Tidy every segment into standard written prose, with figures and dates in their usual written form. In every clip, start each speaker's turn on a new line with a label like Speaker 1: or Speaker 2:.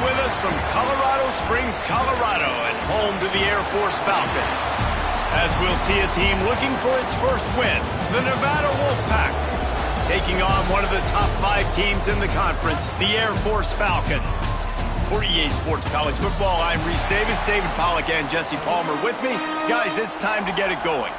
Speaker 1: with us from Colorado Springs, Colorado, and home to the Air Force Falcons. As we'll see a team looking for its first win, the Nevada Wolfpack, taking on one of the top 5 teams in the conference, the Air Force Falcons. For EA Sports College Football, I'm Reese Davis, David Pollack, and Jesse Palmer with me. Guys, it's time to get it going.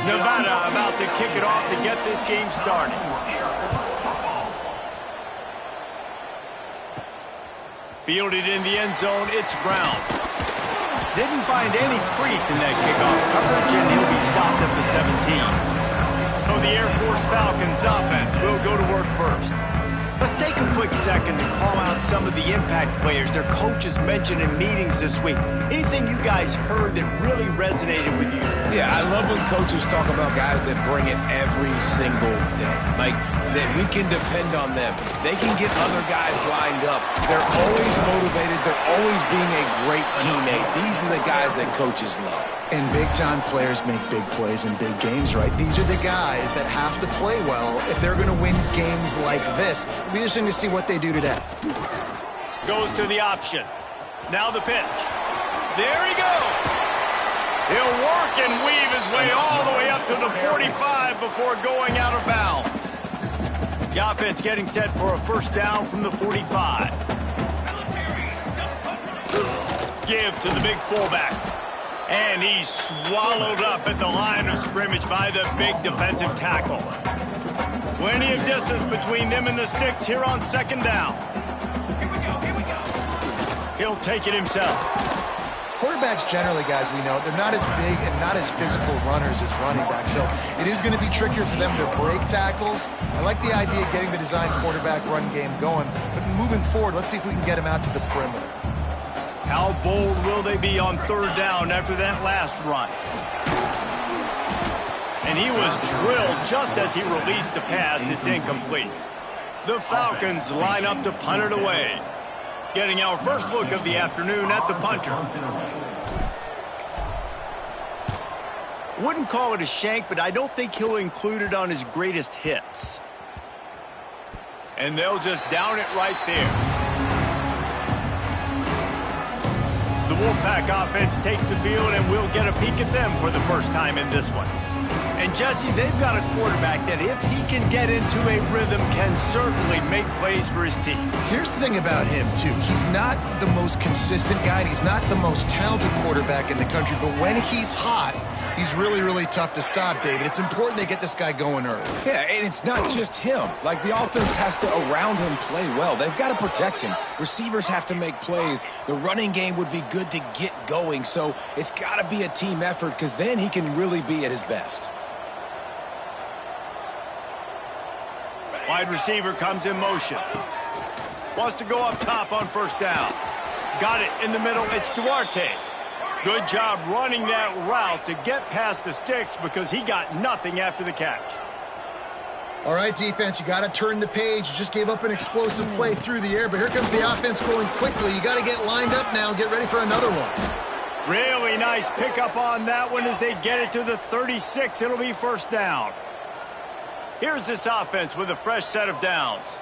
Speaker 1: Nevada about to kick it off to get this game started. Fielded in the end zone, it's Brown. Didn't find any crease in that kickoff coverage, and he'll be stopped at the 17. So the Air Force Falcons offense will go to work first. Let's take a quick second to call out some of the impact players their coaches mentioned in meetings this week. Anything you guys heard that really resonated with you?
Speaker 2: Yeah, I love when coaches talk about guys that bring it every single day. Like, that we can depend on them. They can get other guys lined up. They're always motivated. They're always being a great teammate. These are the guys that coaches love.
Speaker 3: And big-time players make big plays in big games, right? These are the guys that have to play well if they're going to win games like this. It'll be interesting to see what they do today.
Speaker 1: Goes to the option. Now the pitch. There he goes. He'll work and weave his way all the way up to the 45 before going out of bounds. The offense getting set for a first down from the 45. Give to the big fullback. And he's swallowed up at the line of scrimmage by the big defensive tackle. Plenty of distance between them and the sticks here on second down. Here we go. He'll take it himself.
Speaker 3: Quarterbacks generally, guys, we know, they're not as big and not as physical runners as running backs, so it is going to be trickier for them to break tackles. I like the idea of getting the design quarterback run game going, but moving forward, let's see if we can get him out to the perimeter.
Speaker 1: How bold will they be on third down after that last run? And he was drilled just as he released the pass. It's incomplete. The Falcons line up to punt it away. Getting our first look of the afternoon at the punter. Wouldn't call it a shank, but I don't think he'll include it on his greatest hits. And they'll just down it right there. The Wolfpack offense takes the field, and we'll get a peek at them for the first time in this one. And Jesse, they've got a quarterback that if he can get into a rhythm can certainly make plays for his team.
Speaker 3: Here's the thing about him, too. He's not the most consistent guy, and he's not the most talented quarterback in the country, but when he's hot, he's really, really tough to stop, David. It's important they get this guy going early.
Speaker 2: Yeah, and it's not just him. Like, the offense has to, around him, play well. They've got to protect him. Receivers have to make plays. The running game would be good to get going, so it's got to be a team effort because then he can really be at his best.
Speaker 1: Wide receiver comes in motion. Wants to go up top on first down. Got it in the middle. It's Duarte. Good job running that route to get past the sticks because he got nothing after the catch.
Speaker 3: All right, defense, you got to turn the page. You just gave up an explosive play through the air, but here comes the offense going quickly. You got to get lined up now and get ready for another one.
Speaker 1: Really nice pickup on that one as they get it to the 36. It'll be first down. Here's this offense with a fresh set of downs.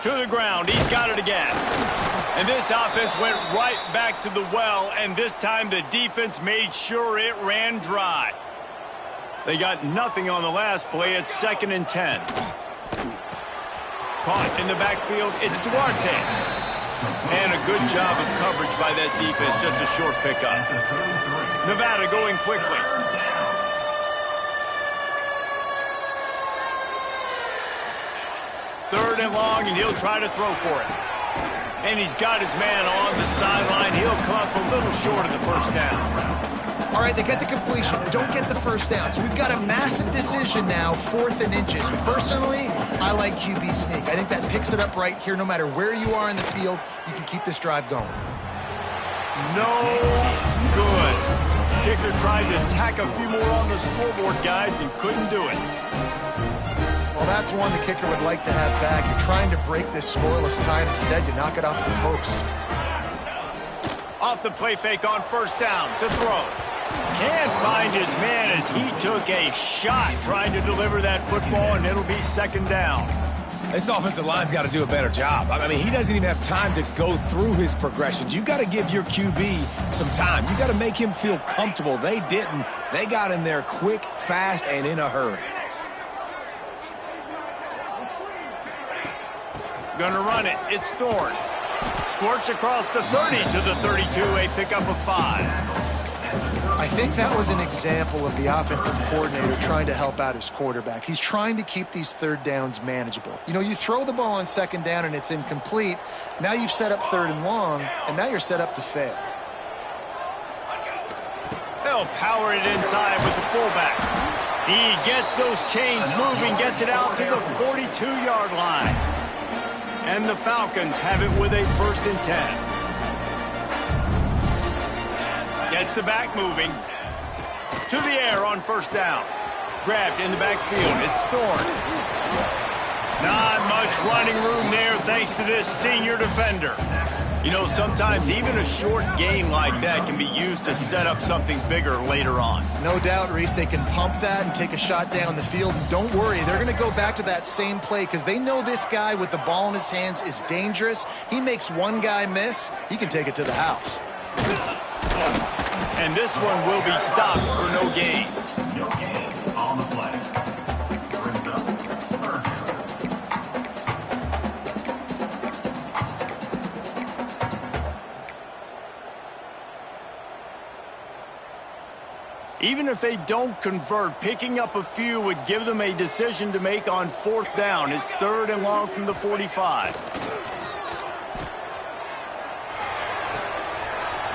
Speaker 1: To the ground. He's got it again. And this offense went right back to the well, and this time the defense made sure it ran dry. They got nothing on the last play. It's 2nd and 10. Caught in the backfield. It's Duarte. And a good job of coverage by that defense. Just a short pickup. Nevada going quickly. Third and long, and he'll try to throw for it. And he's got his man on the sideline. He'll come up a little short of the first down.
Speaker 3: All right, they get the completion, don't get the first down. So we've got a massive decision now, 4th and inches. Personally, I like QB sneak. I think that picks it up right here. No matter where you are in the field, you can keep this drive going.
Speaker 1: No good. Kicker tried to tack a few more on the scoreboard, guys, and couldn't do it.
Speaker 3: Well, that's one the kicker would like to have back. You're trying to break this scoreless tie, and instead you knock it off the post.
Speaker 1: Off the play fake on first down to throw. Can't find his man as he took a shot trying to deliver that football, and it'll be 2nd down.
Speaker 2: This offensive line's got to do a better job. I mean, he doesn't even have time to go through his progressions. You got to give your QB some time. You got to make him feel comfortable. They didn't. They got in there quick, fast, and in a hurry.
Speaker 1: Gonna run it. It's Thorne. Squirts across the 30 to the 32, a pickup of 5.
Speaker 3: I think that was an example of the offensive coordinator trying to help out his quarterback. He's trying to keep these 3rd downs manageable. You know, you throw the ball on 2nd down and it's incomplete. Now you've set up 3rd and long, and now you're set up to fail.
Speaker 1: They'll power it inside with the fullback. He gets those chains moving, gets it out to the 42-yard line. And the Falcons have it with a 1st and 10. Gets the back moving. To the air on 1st down. Grabbed in the backfield. It's Thorne. Not much running room there thanks to this senior defender. You know, sometimes even a short game like that can be used to set up something bigger later on.
Speaker 3: No doubt, Reese, they can pump that and take a shot down the field. And don't worry, they're going to go back to that same play because they know this guy with the ball in his hands is dangerous. He makes one guy miss, he can take it to the house.
Speaker 1: And this one will be stopped for no gain.
Speaker 4: On the play.
Speaker 1: Even if they don't convert, picking up a few would give them a decision to make on 4th down. It's 3rd and long from the 45.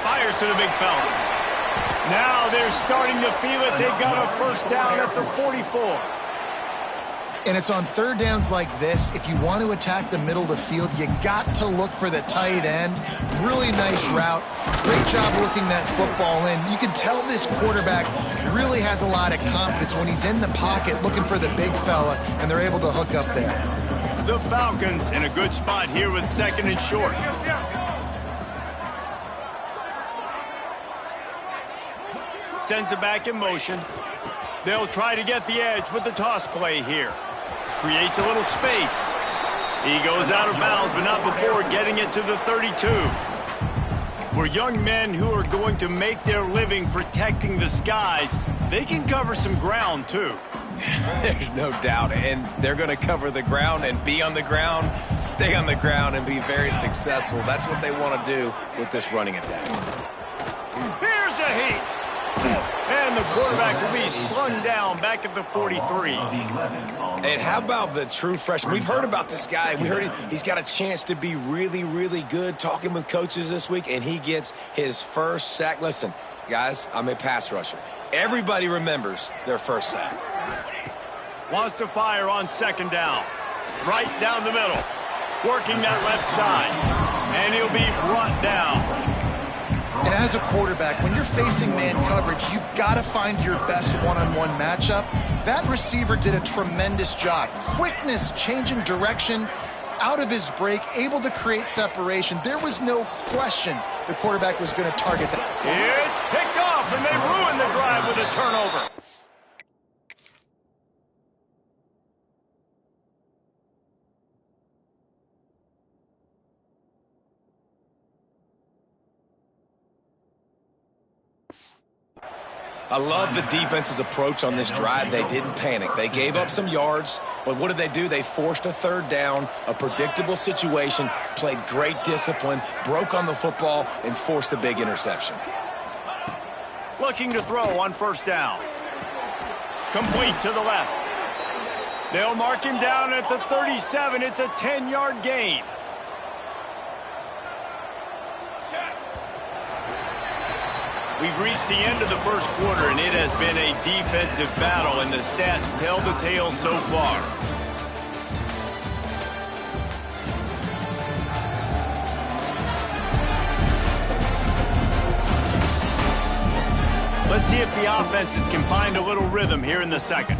Speaker 1: Fires to the big fella. Now they're starting to feel it. They've got a 1st down at the 44.
Speaker 3: And it's on 3rd downs like this. If you want to attack the middle of the field, you got to look for the tight end. Really nice route. Great job looking that football in. You can tell this quarterback really has a lot of confidence when he's in the pocket looking for the big fella, and they're able to hook up there.
Speaker 1: The Falcons in a good spot here with 2nd and short. Sends it back in motion. They'll try to get the edge with the toss play here. Creates a little space. He goes out of bounds, but not before getting it to the 32. For young men who are going to make their living protecting the skies, they can cover some ground, too.
Speaker 2: There's no doubt, and they're going to cover the ground and be on the ground, stay on the ground, and be very successful. That's what they want to do with this running attack.
Speaker 1: Here's a heat. And the quarterback will be slung down back at the 43.
Speaker 2: And how about the true freshman? We've heard about this guy. We heard he's got a chance to be really, really good. Talking with coaches this week, and he gets his 1st sack. Listen, guys, I'm a pass rusher. Everybody remembers their 1st sack.
Speaker 1: Wants to fire on 2nd down. Right down the middle. Working that left side. And he'll be brought down.
Speaker 3: And as a quarterback, when you're facing man coverage, you've got to find your best one-on-one matchup. That receiver did a tremendous job. Quickness, changing direction, out of his break, able to create separation. There was no question the quarterback was going to target that.
Speaker 1: It's picked off, and they ruin the drive with a turnover.
Speaker 2: I love the defense's approach on this drive. They didn't panic. They gave up some yards, but what did they do? They forced a 3rd down, a predictable situation, played great discipline, broke on the football, and forced a big interception.
Speaker 1: Looking to throw on 1st down. Complete to the left. They'll mark him down at the 37. It's a 10-yard gain. We've reached the end of the first quarter, and it has been a defensive battle, and the stats tell the tale so far. Let's see if the offenses can find a little rhythm here in the second.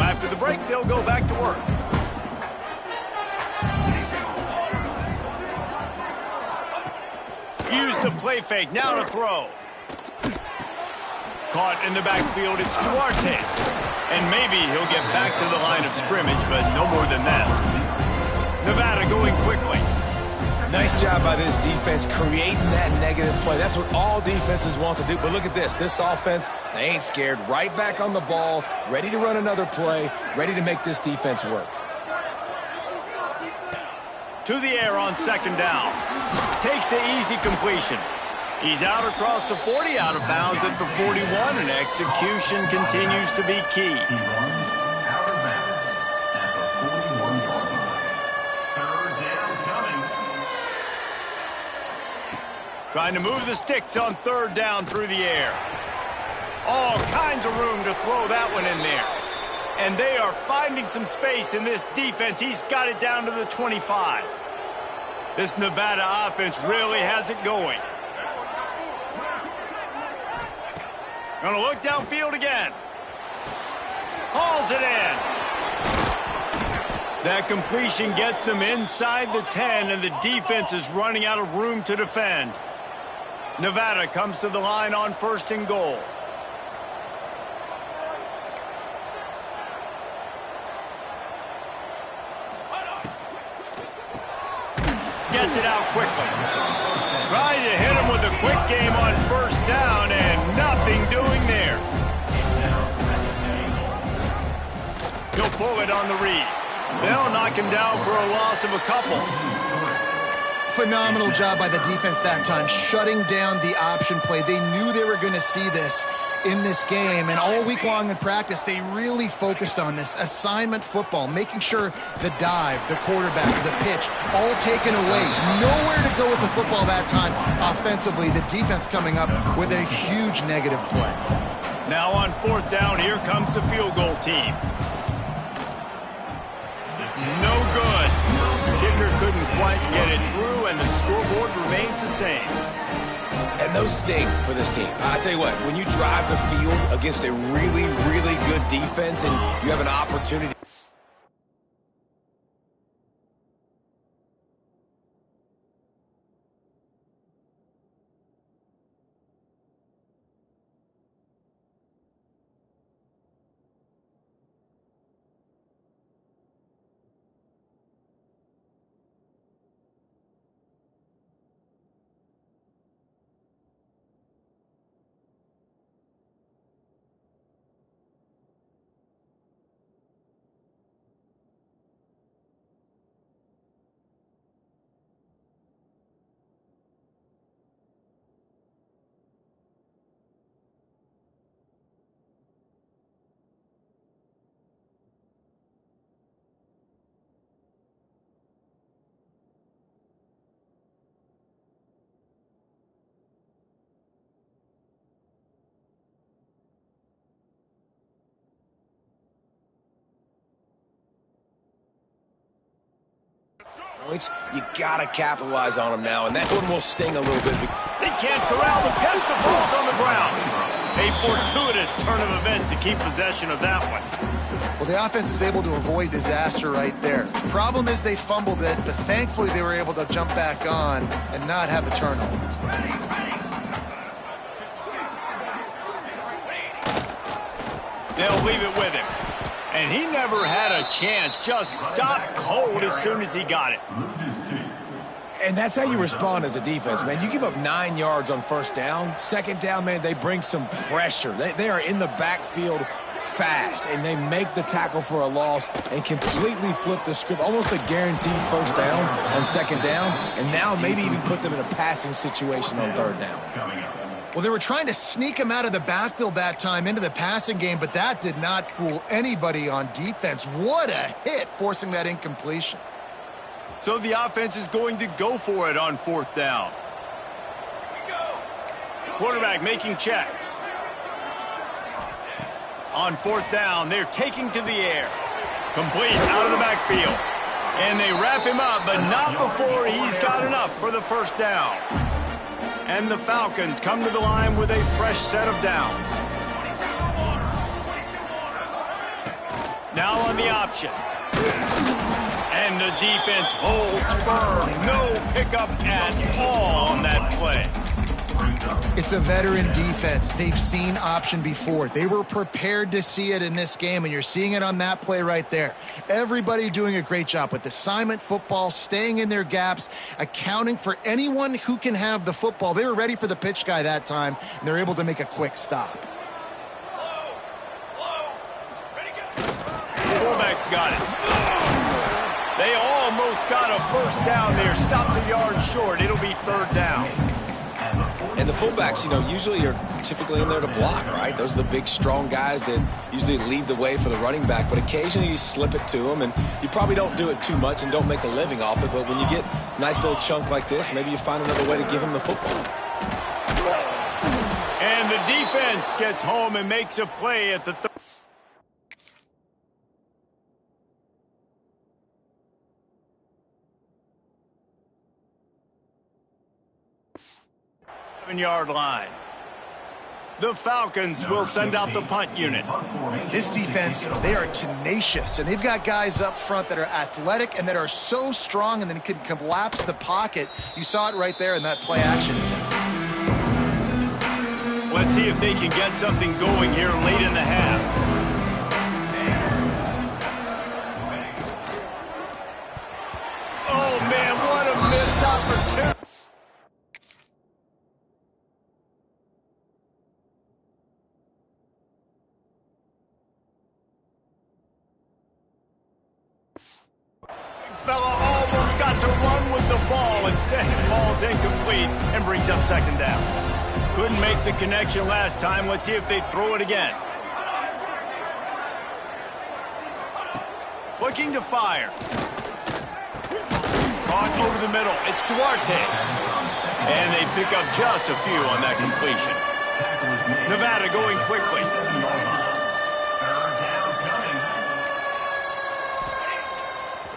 Speaker 1: After the break, they'll go back to work. Use the play fake, now to throw. Caught in the backfield, it's Duarte. And maybe he'll get back to the line of scrimmage, but no more than that. Nevada going quickly.
Speaker 2: Nice job by this defense creating that negative play. That's what all defenses want to do. But look at this. This offense, they ain't scared. Right back on the ball, ready to run another play, ready to make this defense work.
Speaker 1: To the air on second down. Takes the easy completion. He's out across the 40, out of bounds at the 41, and execution continues to be key.
Speaker 4: He runs out of bounds at the 41-yard line. Third down coming.
Speaker 1: Trying to move the sticks on third down through the air. All kinds of room to throw that one in there. And they are finding some space in this defense. He's got it down to the 25. This Nevada offense really has it going. Gonna look downfield again. Hauls it in. That completion gets them inside the 10, and the defense is running out of room to defend. Nevada comes to the line on first and goal. Gets it out quickly. Trying to hit him with a quick game on first down, and nothing doing there. He'll pull it on the read. They'll knock him down for a loss of a couple.
Speaker 3: Phenomenal job by the defense that time, shutting down the option play. They knew they were going to see this in this game, and all week long in practice, they really focused on this assignment football, making sure the dive, the quarterback, the pitch, all taken away. Nowhere to go with the football that time. Offensively, the defense coming up with a huge negative play.
Speaker 1: Now on fourth down, here comes the field goal team. No good. Kicker couldn't quite get it through, and the scoreboard remains the same.
Speaker 2: And those sting for this team. I tell you what, when you drive the field against a really, really good defense and you have an opportunity. You gotta capitalize on them now, and that one will sting a little bit.
Speaker 1: They can't corral the pass. The ball's on the ground. A fortuitous turn of events to keep possession of that one.
Speaker 3: Well, the offense is able to avoid disaster right there. The problem is they fumbled it, but thankfully they were able to jump back on and not have a turnover.
Speaker 1: They'll leave it with him. And he never had a chance. Just stopped cold as soon as he got it.
Speaker 2: And that's how you respond as a defense, man. You give up 9 yards on first down. Second down, man, they bring some pressure. They are in the backfield fast, and they make the tackle for a loss and completely flip the script. Almost a guaranteed first down on second down, and now maybe even put them in a passing situation on third down.
Speaker 3: Well, they were trying to sneak him out of the backfield that time into the passing game, but that did not fool anybody on defense. What a hit, forcing that incompletion.
Speaker 1: So the offense is going to go for it on fourth down. Quarterback making checks. On fourth down, they're taking to the air. Complete out of the backfield. And they wrap him up, but not before he's got enough for the first down. And the Falcons come to the line with a fresh set of downs. Now on the option. And the defense holds firm. No pickup at all on that play.
Speaker 3: It's a veteran defense. They've seen option before. They were prepared to see it in this game, and you're seeing it on that play right there. Everybody doing a great job with assignment football, staying in their gaps, accounting for anyone who can have the football. They were ready for the pitch guy that time, and they're able to make a quick stop.
Speaker 1: Fullback's got it. They almost got a first down there. Stopped a yard short. It'll be third down.
Speaker 2: And the fullbacks, you know, usually are typically in there to block, right? Those are the big, strong guys that usually lead the way for the running back. But occasionally you slip it to them, and you probably don't do it too much and don't make a living off it. But when you get a nice little chunk like this, maybe you find another way to give them the football.
Speaker 1: And the defense gets home and makes a play at the 7-yard line. The Falcons will send out the punt unit.
Speaker 3: This defense, they are tenacious, and they've got guys up front that are athletic and that are so strong and then can collapse the pocket. You saw it right there in that play action attempt.
Speaker 1: Let's see if they can get something going here late in the half. Oh, man, what a missed opportunity. Fella almost got to run with the ball. Instead, the ball's incomplete and brings up second down. Couldn't make the connection last time. Let's see if they throw it again. Looking to fire. Caught over the middle. It's Duarte. And they pick up just a few on that completion. Nevada going quickly.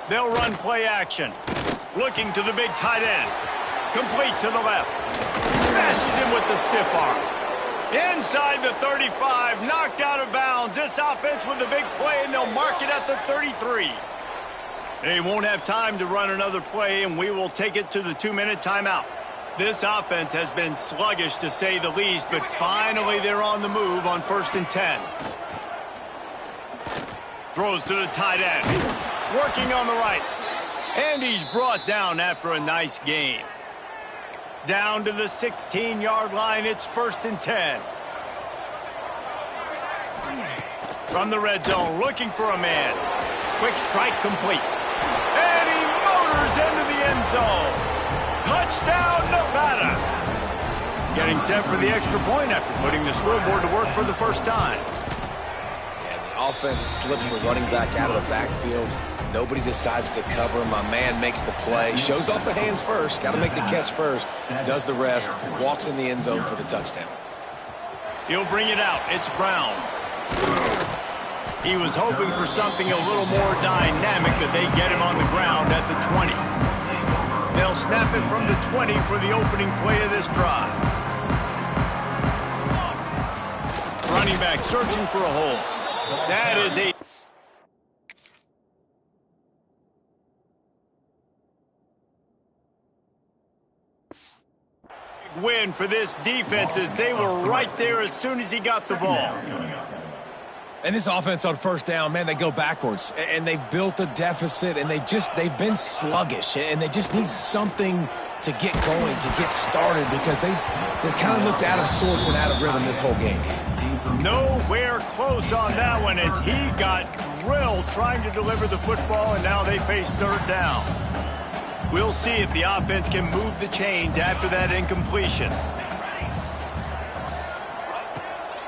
Speaker 1: They'll run play action. Looking to the big tight end. Complete to the left. Smashes him with the stiff arm. Inside the 35. Knocked out of bounds. This offense with a big play, and they'll mark it at the 33. They won't have time to run another play, and we will take it to the 2-minute timeout. This offense has been sluggish, to say the least, but finally they're on the move on 1st and 10. Throws to the tight end. Working on the right. And he's brought down after a nice gain. Down to the 16-yard line. It's 1st and 10. From the red zone, looking for a man. Quick strike complete. And he motors into the end zone. Touchdown, Nevada. Getting set for the extra point after putting the scoreboard to work for the first time.
Speaker 2: Yeah, the offense slips the running back out of the backfield. Nobody decides to cover him. My man makes the play. Shows off the hands first. Got to make the catch first. Does the rest. Walks in the end zone for the touchdown.
Speaker 1: He'll bring it out. It's Brown. He was hoping for something a little more dynamic, but they get him on the ground at the 20. They'll snap it from the 20 for the opening play of this drive. Running back searching for a hole. That is a win for this defense as they were right there as soon as he got the ball.
Speaker 2: And this offense on first down, man, they go backwards. And they've built a deficit, and they've been sluggish. And they just need something to get going, to get started, because they've kind of looked out of sorts and out of rhythm this whole game.
Speaker 1: Nowhere close on that one as he got drilled trying to deliver the football, and now they face third down. We'll see if the offense can move the chains after that incompletion.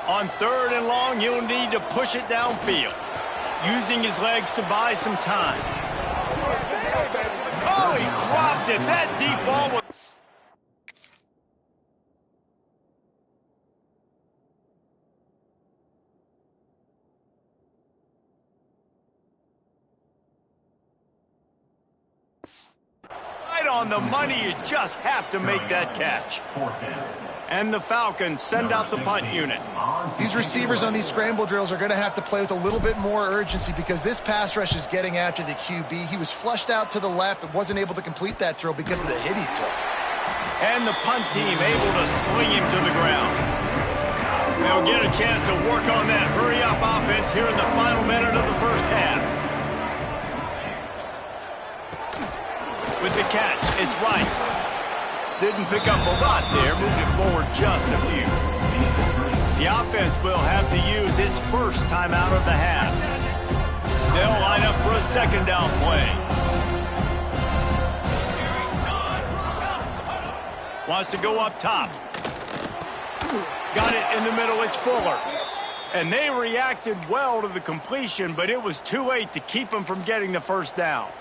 Speaker 1: On third and long, he'll need to push it downfield, using his legs to buy some time. Oh, he dropped it. That deep ball was... right on the money. You just have to make that catch. And the Falcons send out the punt unit.
Speaker 3: These receivers on these scramble drills are going to have to play with a little bit more urgency because this pass rush is getting after the QB. He was flushed out to the left and wasn't able to complete that throw because of the hit he took.
Speaker 1: And the punt team able to sling him to the ground. They'll get a chance to work on that hurry-up offense here in the final minute of the first half. With the catch, it's Rice. Didn't pick up a lot there, moved it forward just a few. The offense will have to use its first timeout of the half. They'll line up for a second down play. Wants to go up top. Got it in the middle, it's Fuller. And they reacted well to the completion, but it was too late to keep them from getting the first down.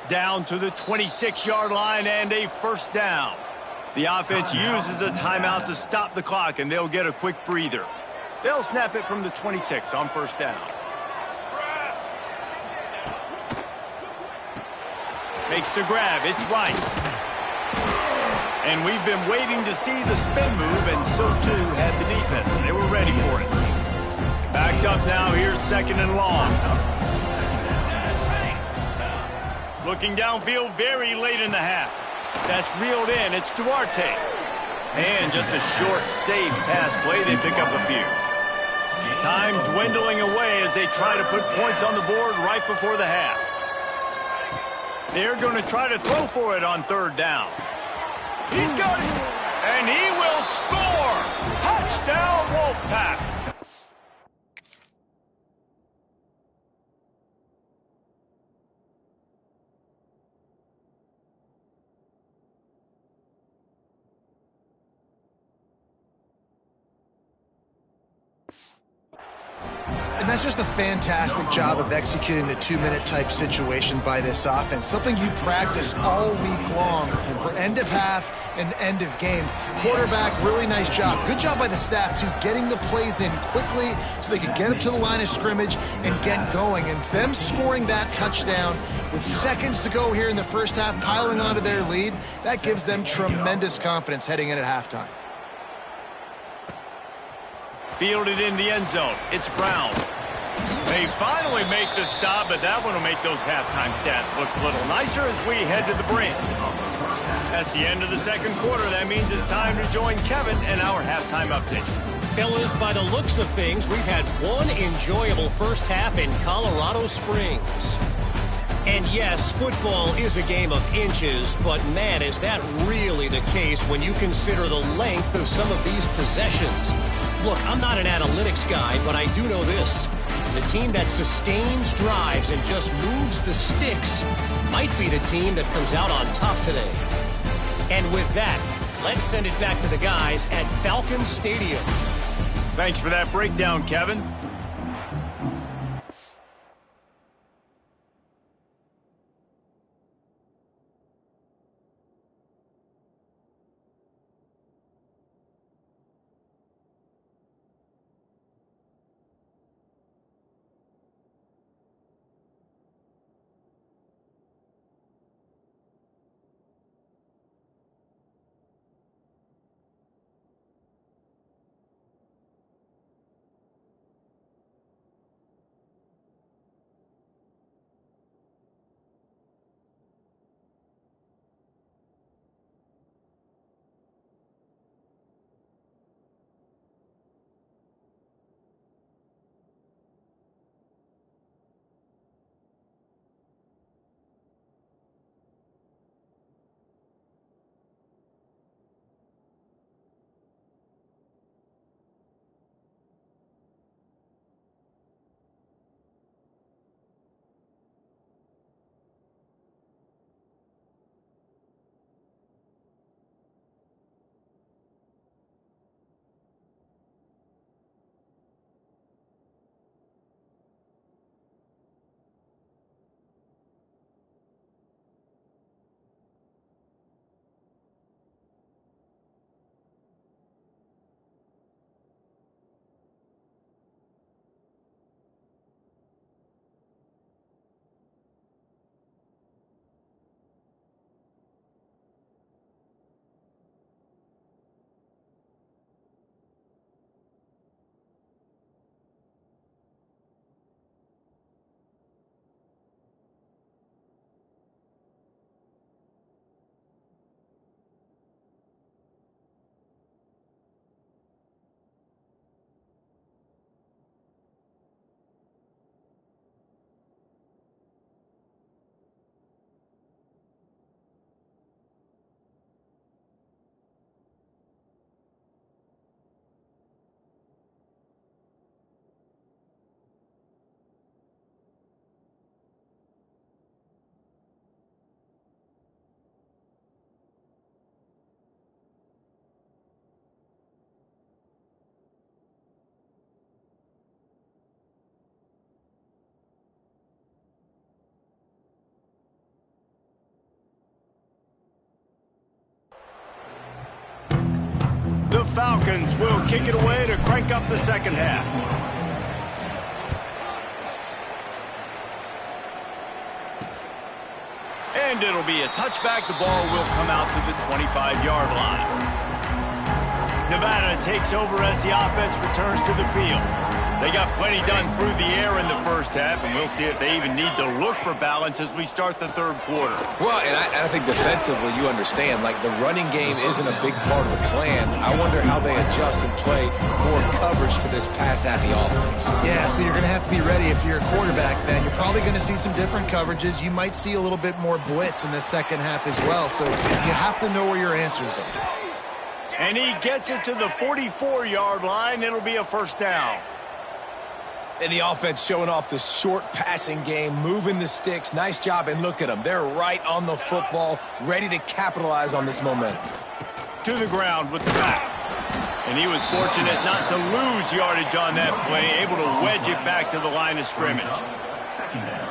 Speaker 1: Down to the 26-yard line and a first down. The offense uses a timeout to stop the clock, and they'll get a quick breather. They'll snap it from the 26 on first down. Makes the grab. It's Rice. And we've been waiting to see the spin move, and so too had the defense. They were ready for it. Backed up now. Here's second and long. Looking downfield very late in the half. That's reeled in. It's Duarte. And just a short, safe pass play. They pick up a few. Time dwindling away as they try to put points on the board right before the half. They're going to try to throw for it on third down. He's got it. And he will score. Touchdown, Wolfpack.
Speaker 3: And that's just a fantastic job of executing the two-minute type situation by this offense. Something you practice all week long for end of half and end of game. Quarterback, really nice job. Good job by the staff, too, getting the plays in quickly so they could get up to the line of scrimmage and get going. And them scoring that touchdown with seconds to go here in the first half, piling onto their lead, that gives them tremendous confidence heading in at halftime.
Speaker 1: Fielded in the end zone. It's Brown. They finally make the stop, but that one will make those halftime stats look a little nicer as we head to the break. That's the end of the second quarter. That means it's time to join Kevin in our halftime update.
Speaker 5: Fellas, by the looks of things, we've had one enjoyable first half in Colorado Springs. And yes, football is a game of inches, but man, is that really the case when you consider the length of some of these possessions. Look, I'm not an analytics guy, but I do know this. The team that sustains drives and just moves the sticks might be the team that comes out on top today. And with that, let's send it back to the guys at Falcon Stadium.
Speaker 1: Thanks for that breakdown, Kevin. Falcons will kick it away to crank up the second half. And it'll be a touchback. The ball will come out to the 25-yard line. Nevada takes over as the offense returns to the field. They got plenty done through the air in the first half, and we'll see if they even need to look for balance as we start the third quarter.
Speaker 2: Well, and I think defensively, you understand, like the running game isn't a big part of the plan. I wonder how they adjust and play more coverage to this pass-happy offense.
Speaker 3: Yeah, so you're going to have to be ready if you're a quarterback then. You're probably going to see some different coverages. You might see a little bit more blitz in the second half as well, so you have to know where your answers are.
Speaker 1: And he gets it to the 44-yard line. It'll be a first down.
Speaker 2: And the offense showing off the short passing game, moving the sticks. Nice job, and look at them. They're right on the football, ready to capitalize on this momentum.
Speaker 1: To the ground with the back. And he was fortunate not to lose yardage on that play, able to wedge it back to the line of scrimmage.
Speaker 4: Second down.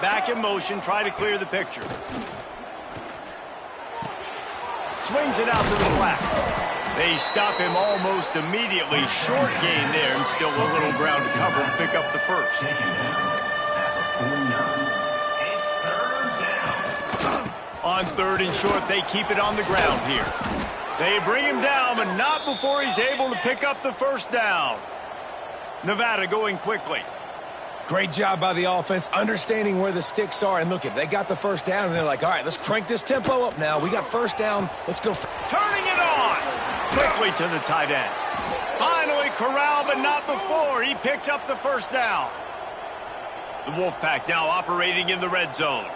Speaker 1: Back in motion, try to clear the picture. Swings it out to the flat. They stop him almost immediately. Short gain there, and still a little ground to cover to pick up the first. On third and short, they keep it on the ground here. They bring him down, but not before he's able to pick up the first down. Nevada going quickly.
Speaker 2: Great job by the offense, understanding where the sticks are. And look, they got the first down, and they're like, all right, let's crank this tempo up now. We got first down. Let's go.
Speaker 1: Turning it on. Quickly to the tight end. Finally corralled, but not before. He picks up the first down. The Wolfpack now operating in the red zone.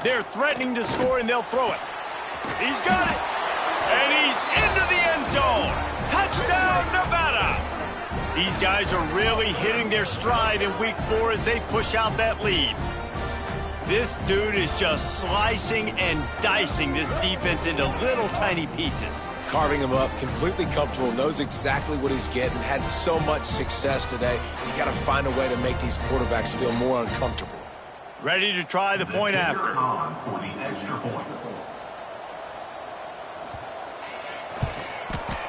Speaker 1: They're threatening to score, and they'll throw it. He's got it. And he's into the end zone. Touchdown, Nevada. These guys are really hitting their stride in week 4 as they push out that lead. This dude is just slicing and dicing this defense into little tiny pieces.
Speaker 2: Carving him up, completely comfortable, knows exactly what he's getting, had so much success today. You got to find a way to make these quarterbacks feel more uncomfortable.
Speaker 1: Ready to try the point after.
Speaker 4: On for the extra point.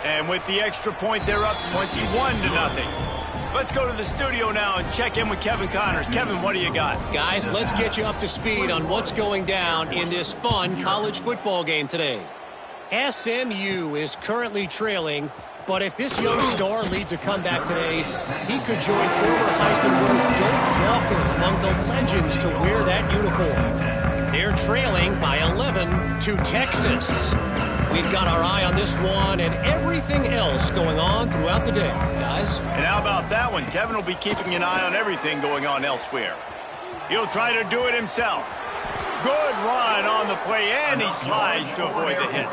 Speaker 1: And with the extra point, they're up 21-0. Let's go to the studio now and check in with Kevin Connors. Kevin, what do you got?
Speaker 5: Guys, let's get you up to speed on what's going down in this fun college football game today. SMU is currently trailing, but if this young star leads a comeback today, he could join former Heisman winner Doak Walker among the legends to wear that uniform. They're trailing by 11 to Texas. We've got our eye on this one and everything else going on throughout the day, guys.
Speaker 1: And how about that one? Kevin will be keeping an eye on everything going on elsewhere. He'll try to do it himself. Good run on the play, and he slides to avoid the hit.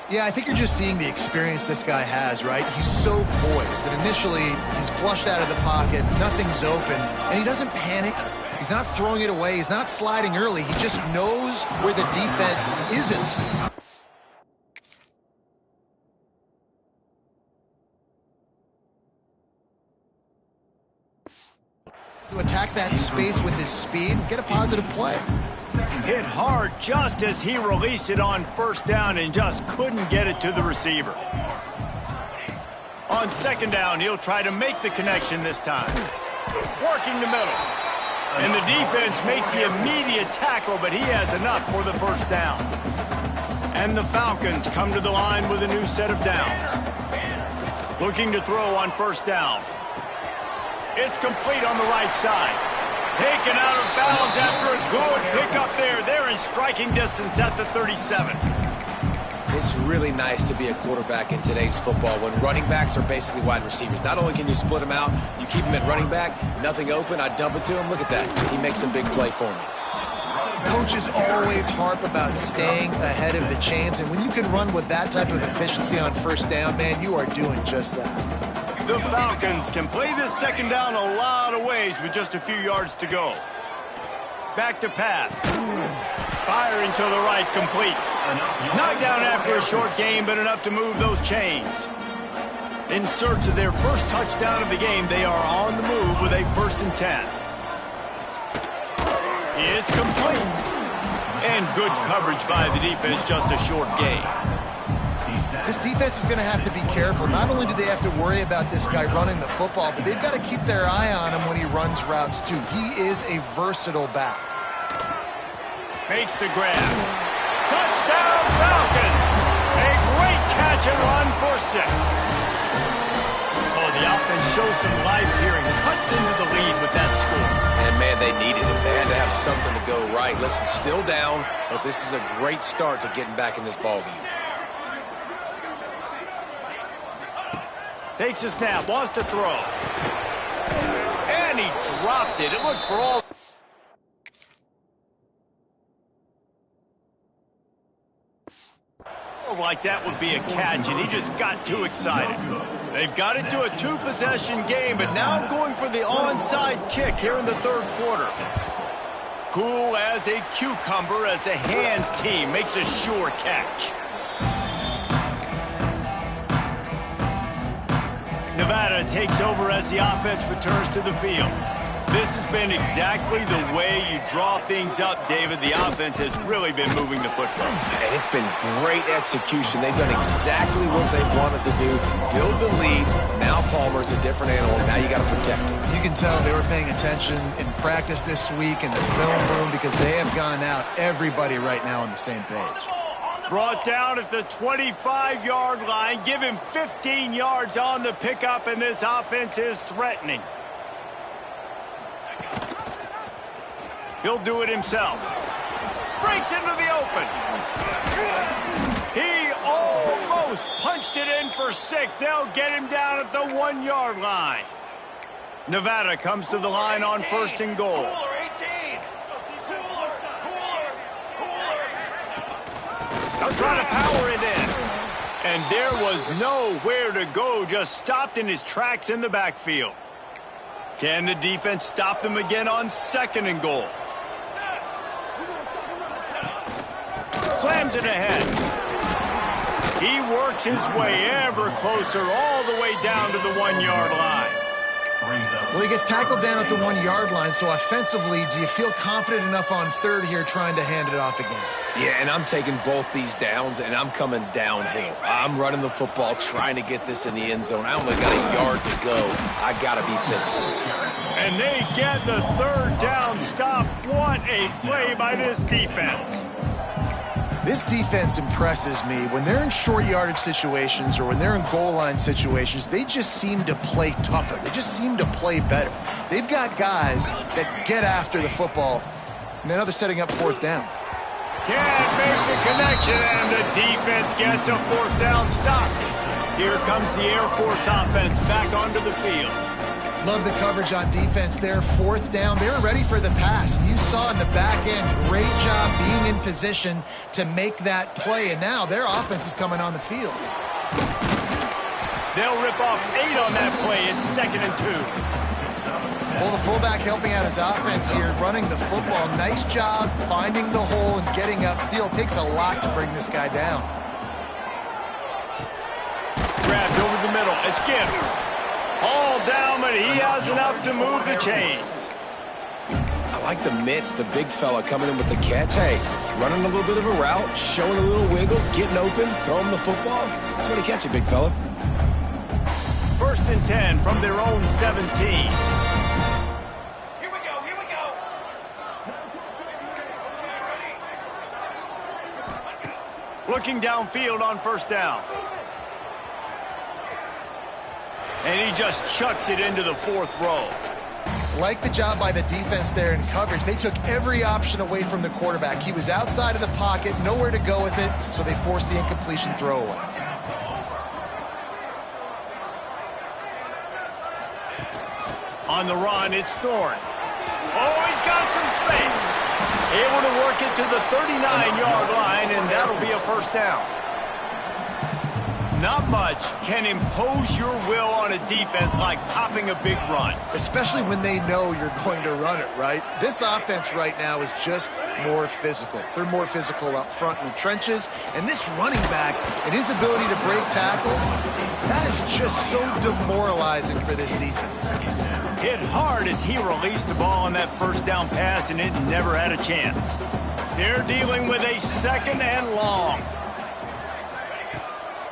Speaker 3: Yeah, I think you're just seeing the experience this guy has, right? He's so poised that initially he's flushed out of the pocket, nothing's open, and he doesn't panic. He's not throwing it away. He's not sliding early. He just knows where the defense isn't. To attack that space with his speed and get a positive play.
Speaker 1: Hit hard just as he released it on first down and just couldn't get it to the receiver. On second down, he'll try to make the connection this time. Working the middle. And the defense makes the immediate tackle, but he has enough for the first down. And the Falcons come to the line with a new set of downs. Looking to throw on first down. It's complete on the right side. Taken out of bounds after a good pickup there. They're in striking distance at the 37.
Speaker 2: It's really nice to be a quarterback in today's football when running backs are basically wide receivers. Not only can you split them out, you keep them at running back, nothing open, I dump it to him. Look at that. He makes a big play for me.
Speaker 3: Coaches always harp about staying ahead of the chains, and when you can run with that type of efficiency on first down, man, you are doing just that.
Speaker 1: The Falcons can play this second down a lot of ways with just a few yards to go. Back to pass. Firing to the right, complete. Knocked down after a short game, but enough to move those chains. In search of their first touchdown of the game, they are on the move with a 1st and 10. It's complete. And good coverage by the defense, just a short gain.
Speaker 3: This defense is going to have to be careful. Not only do they have to worry about this guy running the football, but they've got to keep their eye on him when he runs routes too. He is a versatile back.
Speaker 1: Makes the grab. Touchdown Falcons! A great catch and run for 6. Oh, the offense shows some life here and cuts into the lead with that score.
Speaker 2: And, man, they needed it. They had to have something to go right. Listen, still down, but this is a great start to getting back in this ballgame.
Speaker 1: Takes a snap, wants to throw. And he dropped it. It looked for all. Like that would be a catch, and he just got too excited. They've got it to a 2-possession game, but now going for the onside kick here in the 3rd quarter. Cool as a cucumber as the hands team makes a sure catch. Nevada takes over as the offense returns to the field. This has been exactly the way you draw things up, David. The offense has really been moving the football.
Speaker 2: And it's been great execution. They've done exactly what they wanted to do. Build the lead. Now Palmer's a different animal. Now you got to protect him.
Speaker 3: You can tell they were paying attention in practice this week in the film room because they have gone out, everybody right now on the same page.
Speaker 1: Brought down at the 25-yard line. Give him 15 yards on the pickup, and this offense is threatening. He'll do it himself. Breaks into the open. He almost punched it in for 6. They'll get him down at the 1-yard line. Nevada comes to the line on 1st and goal. They'll try to power it in. And there was nowhere to go, just stopped in his tracks in the backfield. Can the defense stop them again on 2nd and goal? Slams it ahead. He works his way ever closer all the way down to the 1-yard line.
Speaker 3: Well, he gets tackled down at the 1-yard line, so offensively, do you feel confident enough on 3rd here trying to hand it off again?
Speaker 2: Yeah, and I'm taking both these downs, and I'm coming downhill. I'm running the football, trying to get this in the end zone. I only got a yard to go. I got to be physical.
Speaker 1: And they get the 3rd down stop. What a play by this defense.
Speaker 3: This defense impresses me. When they're in short yardage situations or when they're in goal line situations, they just seem to play tougher. They just seem to play better. They've got guys that get after the football, and now they're setting up 4th down.
Speaker 1: Can't make the connection, and the defense gets a 4th down stop. Here comes the Air Force offense back onto the field.
Speaker 3: Love the coverage on defense there. 4th down. They were ready for the pass. And you saw in the back end, great job being in position to make that play. And now their offense is coming on the field.
Speaker 1: They'll rip off 8 on that play. It's 2nd and 2.
Speaker 3: Well, the fullback helping out his offense here, running the football. Nice job finding the hole and getting upfield. Takes a lot to bring this guy down.
Speaker 1: Grabbed over the middle. It's Gibbs. All down, but he has enough to move the chains.
Speaker 2: I like the mitts, the big fella coming in with the catch. Hey, running a little bit of a route, showing a little wiggle, getting open, throwing him the football. That's when he catch it, big fella.
Speaker 1: 1st and 10 from their own 17. Looking downfield on 1st down. And he just chucks it into the 4th row.
Speaker 3: Like the job by the defense there in coverage. They took every option away from the quarterback. He was outside of the pocket, nowhere to go with it, so they forced the incompletion throwaway.
Speaker 1: On the run, it's Thorne. Oh, he's got some space. Able to work it to the 39-yard line, and that'll be a 1st down. Not much can impose your will on a defense like popping a big run.
Speaker 3: Especially when they know you're going to run it, right? This offense right now is just more physical. They're more physical up front in the trenches, and this running back and his ability to break tackles, that is just so demoralizing for this defense.
Speaker 1: Hit hard as he released the ball on that first down pass, and it never had a chance. They're dealing with a 2nd and long.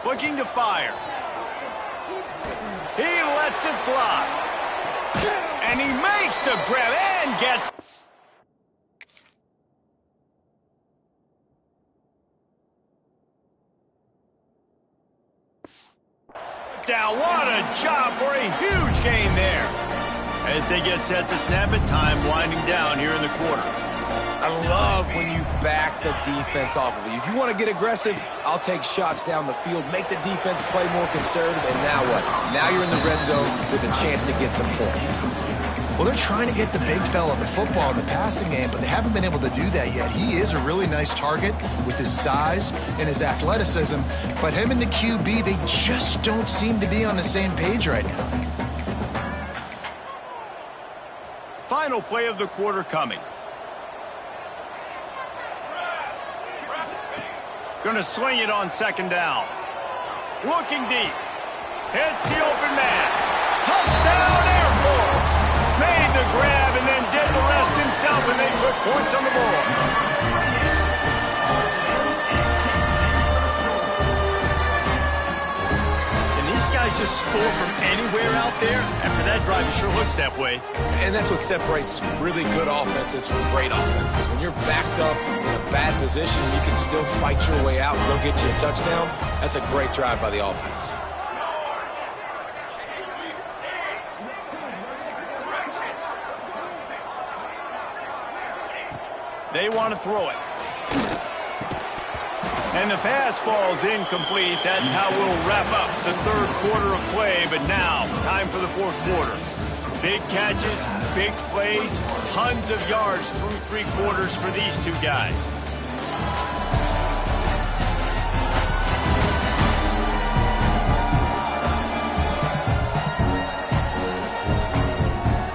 Speaker 1: Looking to fire. He lets it fly. And he makes the grab and gets... Down. What a job for a huge gain there. As they get set to snap it, time winding down here in the quarter.
Speaker 2: I love when you back the defense off of you. If you want to get aggressive, I'll take shots down the field, make the defense play more conservative, and now what? Now you're in the red zone with a chance to get some points.
Speaker 3: Well, they're trying to get the big fella the football in the passing game, but they haven't been able to do that yet. He is a really nice target with his size and his athleticism, but him and the QB, they just don't seem to be on the same page right now.
Speaker 1: Final play of the quarter coming. Gonna swing it on 2nd down. Looking deep. Hits the open man. Touchdown, Air Force. Made the grab and then did the rest himself, and they put points on the board. And these guys just score from anywhere out there? After that drive, it sure looks that way.
Speaker 2: And that's what separates really good offenses from great offenses. When you're backed up in a bad position and you can still fight your way out and go get you a touchdown, that's a great drive by the offense.
Speaker 1: They want to throw it. And the pass falls incomplete. That's how we'll wrap up the 3rd quarter of play. But now, time for the 4th quarter. Big catches, big plays, tons of yards through 3 quarters for these two guys.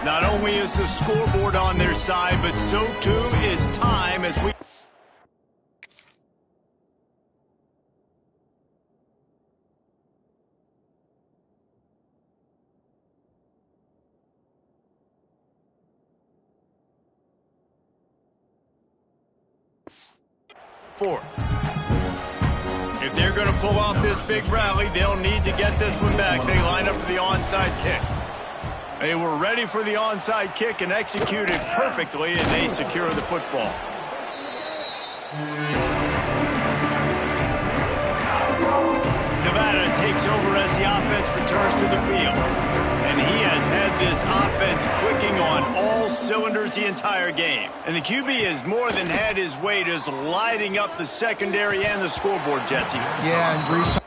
Speaker 1: Not only is the scoreboard on their side, but so too is time as we... Fourth. If they're going to pull off this big rally, they'll need to get this one back. They line up for the onside kick. They were ready for the onside kick and executed perfectly, and they secure the football. Nevada takes over as the offense returns to the field. And he has had this offense clicking on all cylinders the entire game. And the QB has more than had his way, just lighting up the secondary and the scoreboard, Jesse.
Speaker 3: Yeah, and Brees...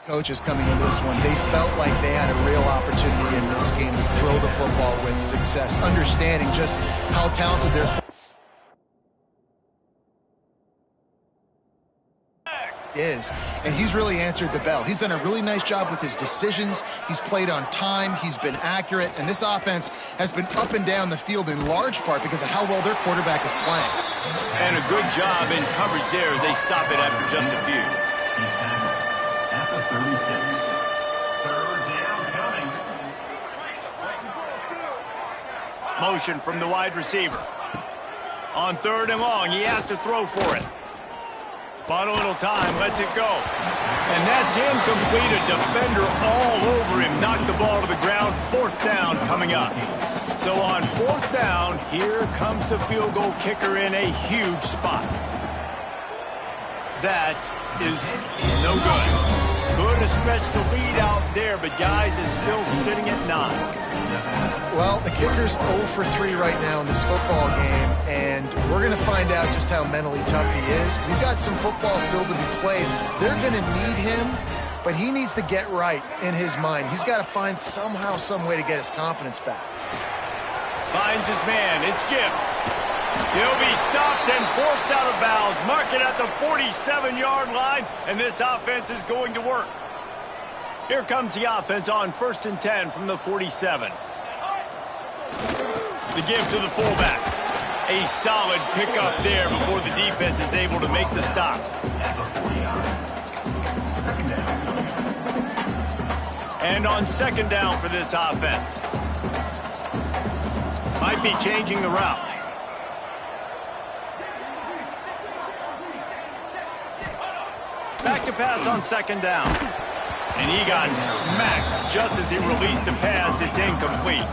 Speaker 3: Coaches coming into this one, they felt like they had a real opportunity in this game to throw the football with success, understanding just how talented their is, and he's really answered the bell. He's done a really nice job with his decisions. He's played on time. He's been accurate, and this offense has been up and down the field in large part because of how well their quarterback is playing.
Speaker 1: And a good job in coverage there as they stop it after just a few.
Speaker 4: At the 36. Third down coming.
Speaker 1: Motion from the wide receiver. On 3rd and long, he has to throw for it. Bought a little time, lets it go. And that's incomplete. A defender all over him. Knocked the ball to the ground. 4th down coming up. So on 4th down, here comes the field goal kicker in a huge spot. That is no good. Could have stretched the lead out there, but guys, is still sitting at 9.
Speaker 3: Well, the kicker's 0 for 3 right now in this football game, and we're going to find out just how mentally tough he is. We've got some football still to be played. They're going to need him, but he needs to get right in his mind. He's got to find somehow, some way to get his confidence back.
Speaker 1: Finds his man. It's Gibbs. He'll be stopped and forced out of bounds. Mark it at the 47-yard line, and this offense is going to work. Here comes the offense on 1st and 10 from the 47. The give to the fullback. A solid pickup there before the defense is able to make the stop. And on 2nd down for this offense. Might be changing the route. Back to pass on 2nd down. And he got smacked just as he released the pass. It's incomplete.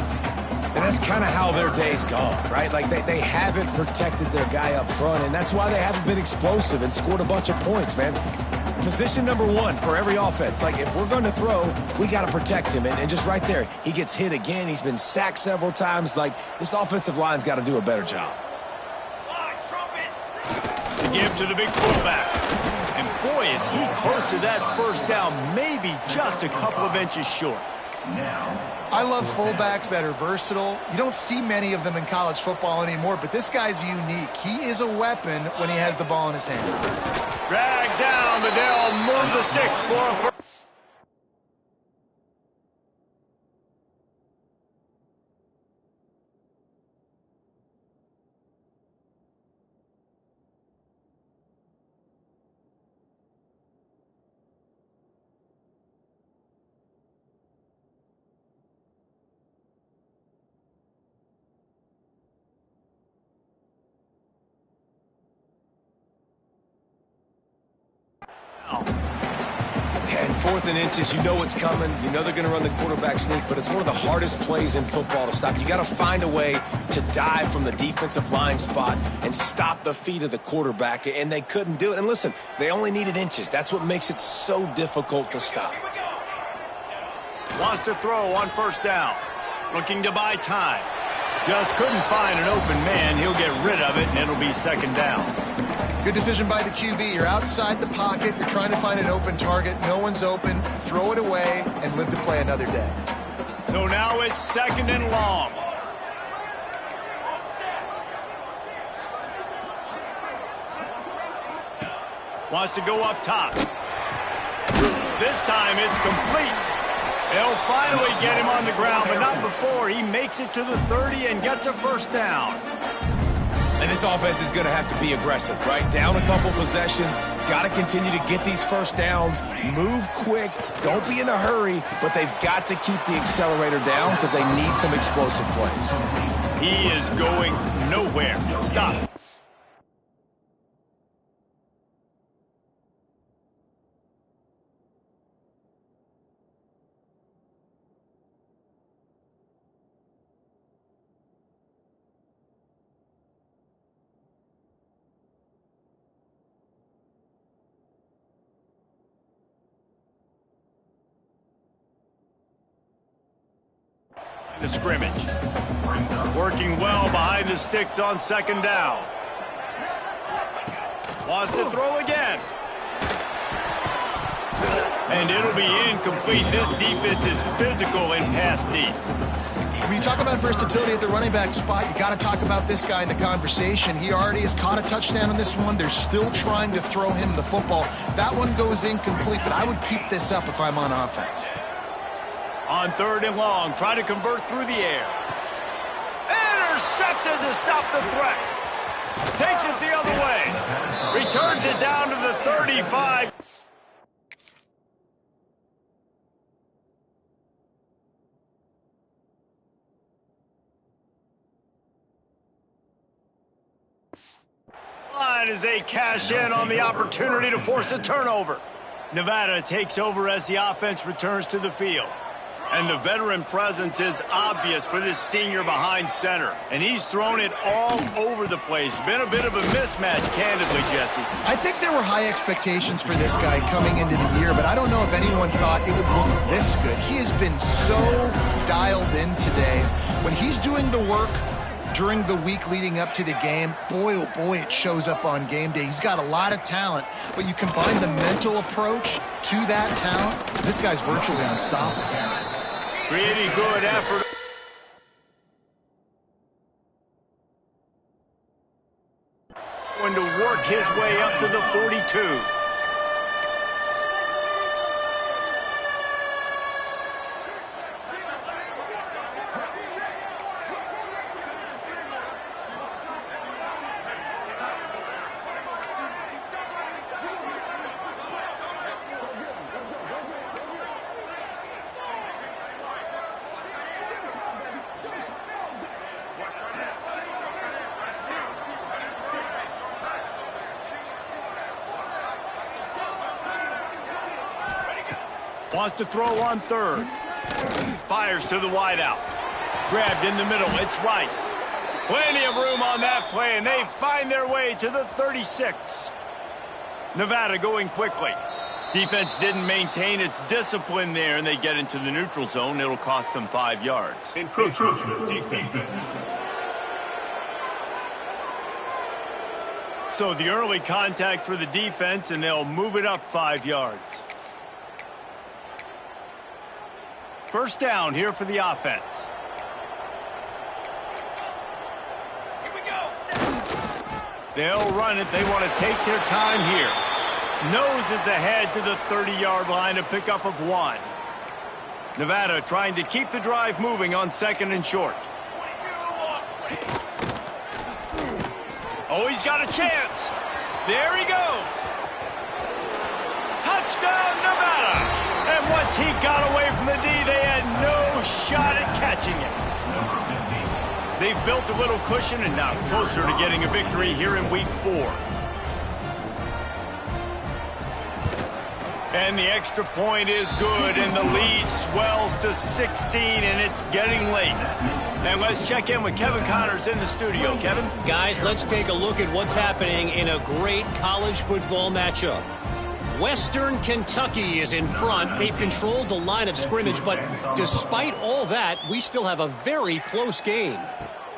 Speaker 2: And that's kind of how their day's gone, right? Like, they haven't protected their guy up front, and that's why they haven't been explosive and scored a bunch of points, man. Position number 1 for every offense. Like, if we're going to throw, we got to protect him. And just right there, he gets hit again. He's been sacked several times. Like, this offensive line's got to do a better job.
Speaker 1: The give to the big fullback. And boy, is he close to that 1st down, maybe just a couple of inches short.
Speaker 3: I love fullbacks that are versatile. You don't see many of them in college football anymore, but this guy's unique. He is a weapon when he has the ball in his hands.
Speaker 1: Dragged down, but they'll move the sticks for a first.
Speaker 2: And 4th and inches, you know what's coming. You know they're going to run the quarterback sneak, but it's one of the hardest plays in football to stop. You got to find a way to dive from the defensive line spot and stop the feet of the quarterback, and they couldn't do it. And listen, they only needed inches. That's what makes it so difficult to stop.
Speaker 1: Wants to throw on 1st down. Looking to buy time. Just couldn't find an open man. He'll get rid of it, and it'll be 2nd down.
Speaker 3: Good decision by the QB. You're outside the pocket. You're trying to find an open target. No one's open. Throw it away and live to play another day.
Speaker 1: So now it's 2nd and long. Wants to go up top. This time it's complete. They'll finally get him on the ground, but not before he makes it to the 30 and gets a 1st down.
Speaker 2: And this offense is going to have to be aggressive, right? Down a couple possessions, got to continue to get these 1st downs, move quick, don't be in a hurry, but they've got to keep the accelerator down because they need some explosive plays.
Speaker 1: He is going nowhere. Stop. The scrimmage. Working well behind the sticks on 2nd down. Wants to throw again. And it'll be incomplete. This defense is physical in pass deep.
Speaker 3: When you talk about versatility at the running back spot, you got to talk about this guy in the conversation. He already has caught a touchdown on this one. They're still trying to throw him the football. That one goes incomplete, but I would keep this up if I'm on offense.
Speaker 1: On 3rd and long, try to convert through the air. Intercepted to stop the threat. Takes it the other way. Returns it down to the 35. As they cash in on the opportunity to force a turnover. Nevada takes over as the offense returns to the field. And the veteran presence is obvious for this senior behind center. And he's thrown it all over the place. Been a bit of a mismatch, candidly, Jesse.
Speaker 3: I think there were high expectations for this guy coming into the year, but I don't know if anyone thought it would look this good. He has been so dialed in today. When he's doing the work during the week leading up to the game, boy, oh boy, it shows up on game day. He's got a lot of talent, but you combine the mental approach to that talent, this guy's virtually unstoppable.
Speaker 1: Pretty good effort. Going to work his way up to the 42. Wants to throw on 3rd. Fires to the wideout. Grabbed in the middle. It's Rice. Plenty of room on that play, and they find their way to the 36. Nevada going quickly. Defense didn't maintain its discipline there, and they get into the neutral zone. It'll cost them 5 yards.
Speaker 4: Encroachment defense.
Speaker 1: So the early contact for the defense, and they'll move it up 5 yards. First down here for the offense. Here we go. They'll run it. They want to take their time here. Nose is ahead to the 30-yard line, a pickup of 1. Nevada trying to keep the drive moving on 2nd and short. Oh, he's got a chance. There he goes. Touchdown, Nevada. And once he got away from the D, they had no shot at catching it. They've built a little cushion and now closer to getting a victory here in Week 4. And the extra point is good, and the lead swells to 16, and it's getting late. And let's check in with Kevin Connors in the studio. Kevin?
Speaker 5: Guys, let's take a look at what's happening in a great college football matchup. Western Kentucky is in front. They've controlled the line of scrimmage, but despite all that, we still have a very close game.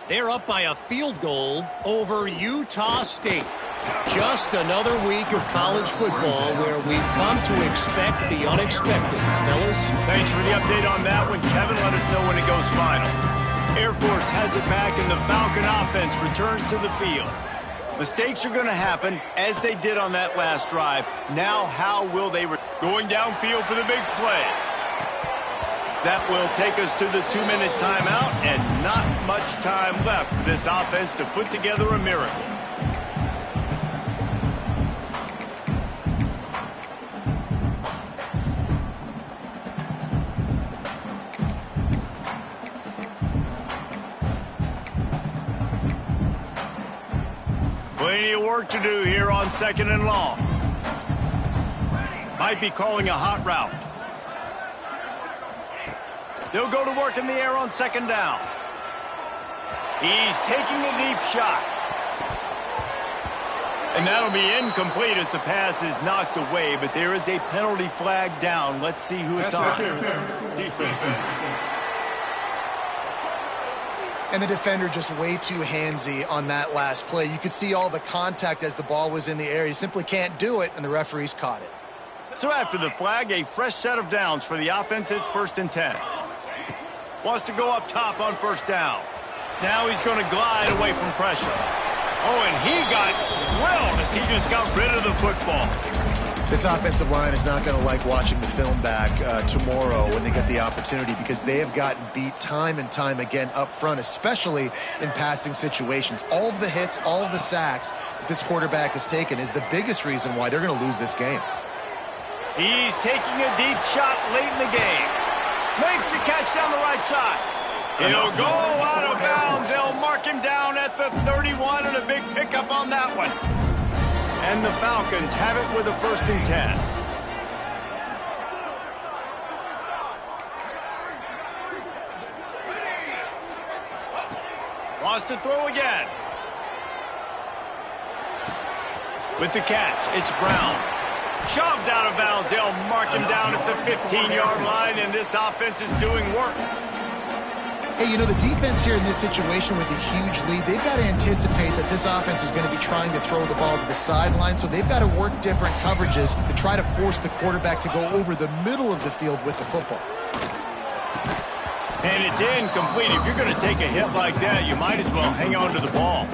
Speaker 5: They're up by a field goal over Utah State. Just another week of college football where we've come to expect the unexpected. Fellas?
Speaker 1: Thanks for the update on that one, Kevin. Let us know when it goes final. Air Force has it back, and the Falcon offense returns to the field. Mistakes are going to happen, as they did on that last drive. Now, how will they... Going downfield for the big play. That will take us to the 2-minute timeout, and not much time left for this offense to put together a miracle. Plenty of work to do here on 2nd and long. Might be calling a hot route. They'll go to work in the air on 2nd down. He's taking a deep shot. And that'll be incomplete as the pass is knocked away, but there is a penalty flag down. Let's see who it's on.
Speaker 3: And the defender just way too handsy on that last play. You could see all the contact as the ball was in the air. He simply can't do it, and the referee's caught it.
Speaker 1: So after the flag, a fresh set of downs for the offense. It's 1st and 10. Wants to go up top on 1st down. Now he's going to glide away from pressure. Oh, and he got drilled as he just got rid of the football.
Speaker 3: This offensive line is not going to like watching the film back tomorrow when they get the opportunity, because they have gotten beat time and time again up front, especially in passing situations. All of the hits, all of the sacks that this quarterback has taken is the biggest reason why they're going to lose this game.
Speaker 1: He's taking a deep shot late in the game. Makes the catch down the right side. He'll go out of bounds. They'll mark him down at the 31, and a big pickup on that one. And the Falcons have it with a 1st and 10. Wants to throw again. With the catch, it's Brown. Shoved out of bounds. They'll mark him down at the 15-yard line, and this offense is doing work.
Speaker 3: Hey, you know, the defense here in this situation with a huge lead, they've got to anticipate that this offense is going to be trying to throw the ball to the sideline, so they've got to work different coverages to try to force the quarterback to go over the middle of the field with the football.
Speaker 1: And it's incomplete. If you're going to take a hit like that, you might as well hang on to the ball.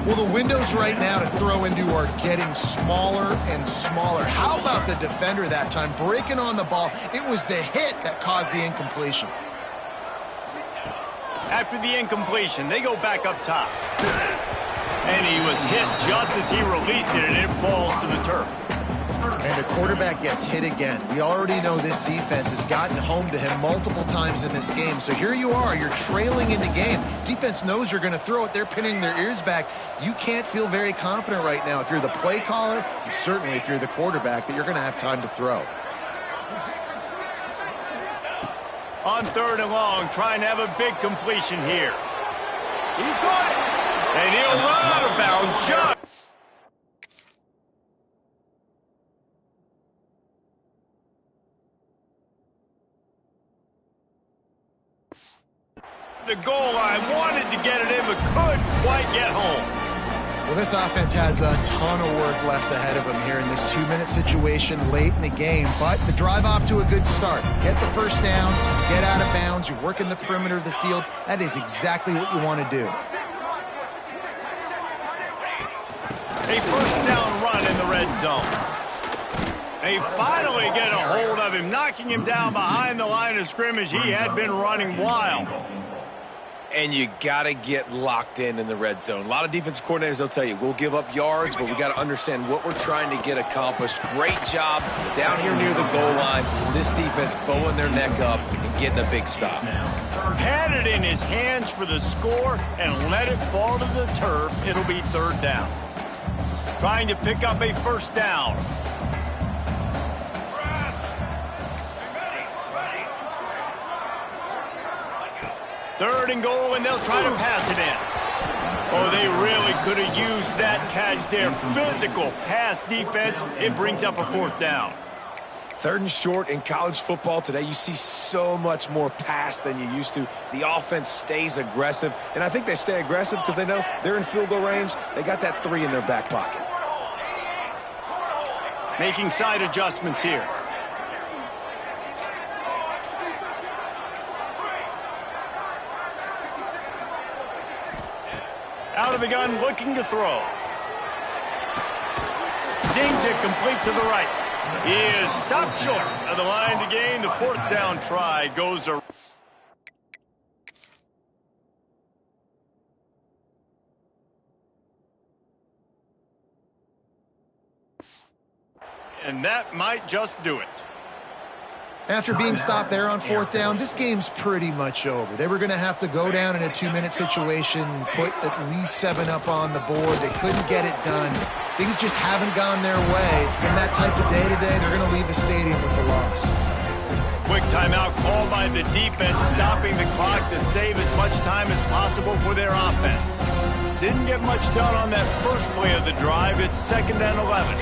Speaker 3: Well, the windows right now to throw into are getting smaller and smaller. How about the defender that time breaking on the ball? It was the hit that caused the incompletion.
Speaker 1: After the incompletion, they go back up top. And he was hit just as he released it, and it falls to the turf.
Speaker 3: And the quarterback gets hit again. We already know this defense has gotten home to him multiple times in this game. So here you are, you're trailing in the game. Defense knows you're going to throw it. They're pinning their ears back. You can't feel very confident right now if you're the play caller, and certainly if you're the quarterback, that you're going to have time to throw.
Speaker 1: On 3rd and long, trying to have a big completion here. He caught it, and he'll run out of bounds. Just the goal line, wanted to get it in, but couldn't quite get home.
Speaker 3: Well, this offense has a ton of work left ahead of them here in this 2-minute situation late in the game, but the drive off to a good start. Get the 1st down, get out of bounds, you're working the perimeter of the field. That is exactly what you want to do.
Speaker 1: A 1st down run in the red zone. They finally get a hold of him, knocking him down behind the line of scrimmage. He had been running wild.
Speaker 2: And you got to get locked in the red zone. A lot of defensive coordinators, they'll tell you, we'll give up yards, but we got to understand what we're trying to get accomplished. Great job down here near the goal line. This defense bowing their neck up and getting a big stop.
Speaker 1: Had it in his hands for the score and let it fall to the turf. It'll be 3rd down. Trying to pick up a 1st down. Third and goal, and they'll try to pass it in. Oh, they really could have used that catch there. Physical pass defense. It brings up a 4th down.
Speaker 2: 3rd and short in college football today. You see so much more pass than you used to. The offense stays aggressive, and I think they stay aggressive because they know they're in field goal range. They got that 3 in their back pocket.
Speaker 1: Making side adjustments here. Out of the gun, looking to throw. Zings it complete to the right. He is stopped short of the line to gain. The 4th down try goes around. And that might just do it.
Speaker 3: After being stopped there on 4th down, this game's pretty much over. They were going to have to go down in a 2-minute situation, put at least 7 up on the board. They couldn't get it done. Things just haven't gone their way. It's been that type of day today. They're going to leave the stadium with the loss.
Speaker 1: Quick timeout called by the defense, stopping the clock to save as much time as possible for their offense. Didn't get much done on that first play of the drive. It's 2nd and 11.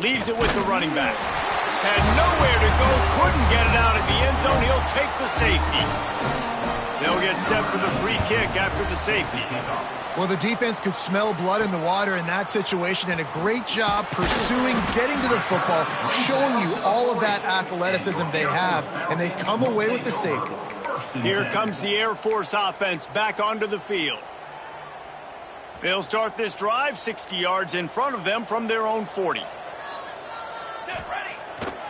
Speaker 1: Leaves it with the running back. Had nowhere to go, couldn't get it out of the end zone. He'll take the safety. They'll get set for the free kick after the safety.
Speaker 3: Well, the defense could smell blood in the water in that situation, and a great job pursuing, getting to the football, showing you all of that athleticism they have, and they come away with the safety.
Speaker 1: Here comes the Air Force offense back onto the field. They'll start this drive 60 yards in front of them from their own 40.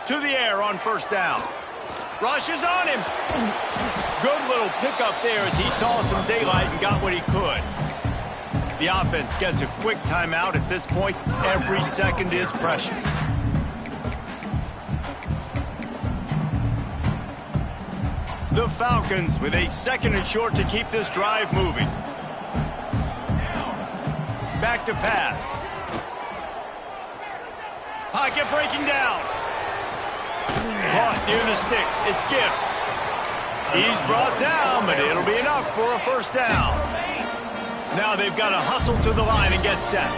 Speaker 1: To the air on first down. Rush is on him. Good little pickup there as he saw some daylight and got what he could. The offense gets a quick timeout at this point. Every second is precious. The Falcons with a 2nd and short to keep this drive moving. Back to pass. Pocket breaking down. Caught near the sticks. It's Gibbs. He's brought down, but it'll be enough for a first down. Now they've got to hustle to the line and get set.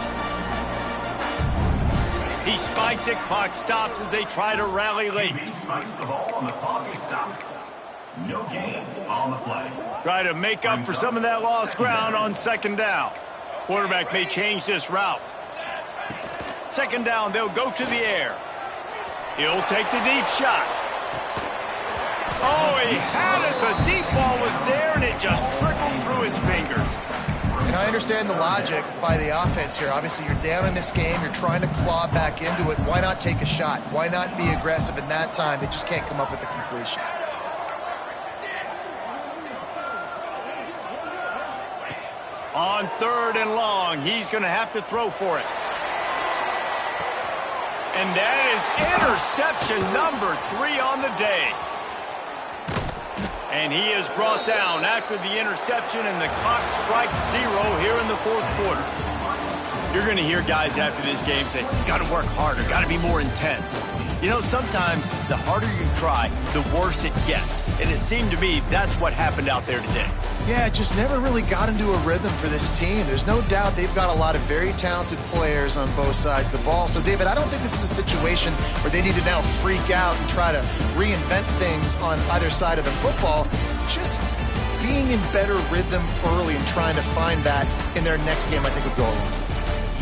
Speaker 1: He spikes it. Clock stops as they try to rally late.
Speaker 4: He spikes the ball and the clock is stopped. No gain on the play.
Speaker 1: Try to make up for some of that lost ground on 2nd down. Quarterback may change this route. 2nd down, they'll go to the air. He'll take the deep shot. Oh, he had it. The deep ball was there, and it just trickled through his fingers.
Speaker 3: And I understand the logic by the offense here. Obviously, you're down in this game. You're trying to claw back into it. Why not take a shot? Why not be aggressive in that time? They just can't come up with a completion.
Speaker 1: On 3rd and long, he's going to have to throw for it. And that is interception number 3 on the day. And he is brought down after the interception, and the clock strikes 0 here in the 4th quarter. You're going to hear guys after this game say, got to work harder, got to be more intense. You know, sometimes the harder you try, the worse it gets. And it seemed to me that's what happened out there today.
Speaker 3: Yeah, it just never really got into a rhythm for this team. There's no doubt they've got a lot of very talented players on both sides of the ball. So, David, I don't think this is a situation where they need to now freak out and try to reinvent things on either side of the football. Just being in better rhythm early and trying to find that in their next game, I think, would go a long way.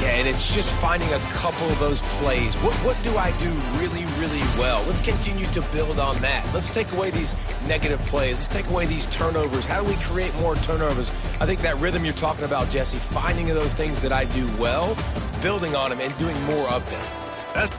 Speaker 2: Yeah, and it's just finding a couple of those plays. What do I do really, really well? Let's continue to build on that. Let's take away these negative plays. Let's take away these turnovers. How do we create more turnovers? I think that rhythm you're talking about, Jesse, finding those things that I do well, building on them, and doing more of them.
Speaker 1: That's